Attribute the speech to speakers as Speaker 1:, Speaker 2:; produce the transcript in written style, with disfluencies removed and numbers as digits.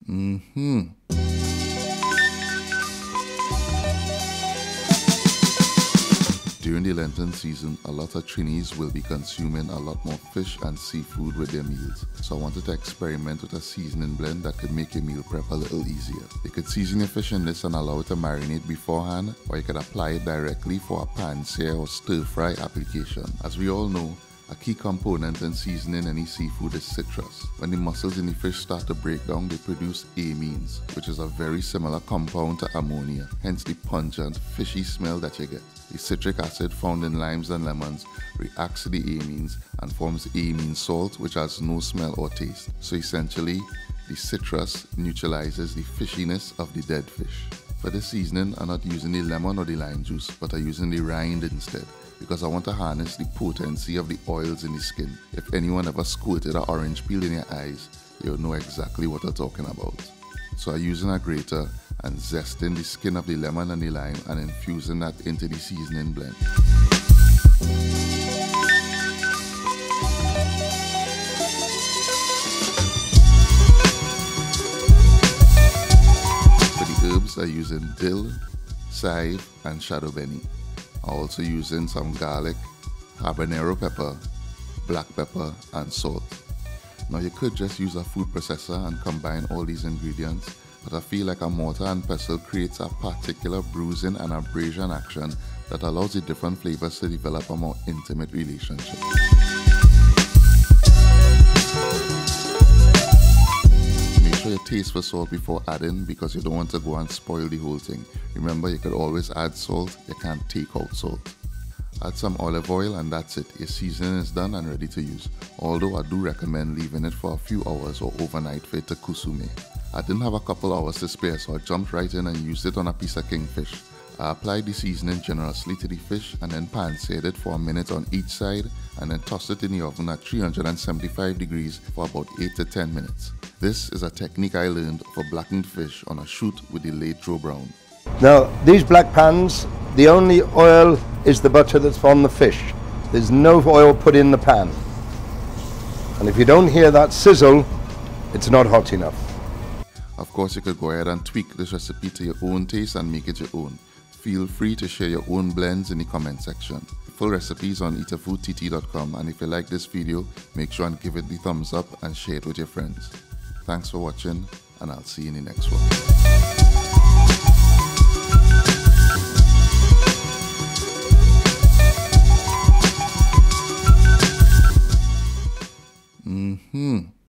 Speaker 1: During the Lenten season, a lot of Trinis will be consuming a lot more fish and seafood with their meals. So I wanted to experiment with a seasoning blend that could make your meal prep a little easier. You could season your fish in this and allow it to marinate beforehand, or you could apply it directly for a pan sear or stir fry application. As we all know, a key component in seasoning any seafood is citrus. When the mussels in the fish start to break down, they produce amines, which is a very similar compound to ammonia, hence the pungent, fishy smell that you get. The citric acid found in limes and lemons reacts to the amines and forms amine salt, which has no smell or taste. So essentially, the citrus neutralizes the fishiness of the dead fish. For this seasoning, I'm not using the lemon or the lime juice, but I'm using the rind instead, because I want to harness the potency of the oils in the skin. If anyone ever squirted an orange peel in your eyes, you'll know exactly what I'm talking about. So I'm using a grater and zesting the skin of the lemon and the lime and infusing that into the seasoning blend. For the herbs, I'm using dill, chive, and shadow benny. I'm also using some garlic, habanero pepper, black pepper, and salt. Now you could just use a food processor and combine all these ingredients, but I feel like a mortar and pestle creates a particular bruising and abrasion action that allows the different flavors to develop a more intimate relationship. Make sure you taste for salt before adding, because you don't want to go and spoil the whole thing. Remember, you could always add salt, you can't take out salt. Add some olive oil and that's it. Your seasoning is done and ready to use. Although I do recommend leaving it for a few hours or overnight for it to kusume. I didn't have a couple hours to spare, so I jumped right in and used it on a piece of kingfish. I applied the seasoning generously to the fish and then pan-seared it for a minute on each side and then tossed it in the oven at 375 degrees for about 8 to 10 minutes. This is a technique I learned for blackened fish on a shoot with the late Joe Brown.
Speaker 2: Now, these black pans, the only oil is the butter that's on the fish. There's no oil put in the pan. And if you don't hear that sizzle, it's not hot enough.
Speaker 1: Of course, you could go ahead and tweak this recipe to your own taste and make it your own. Feel free to share your own blends in the comment section. Full recipes on eatahfood.com, and if you like this video, make sure and give it the thumbs up and share it with your friends. Thanks for watching, and I'll see you in the next one. Mmhmm.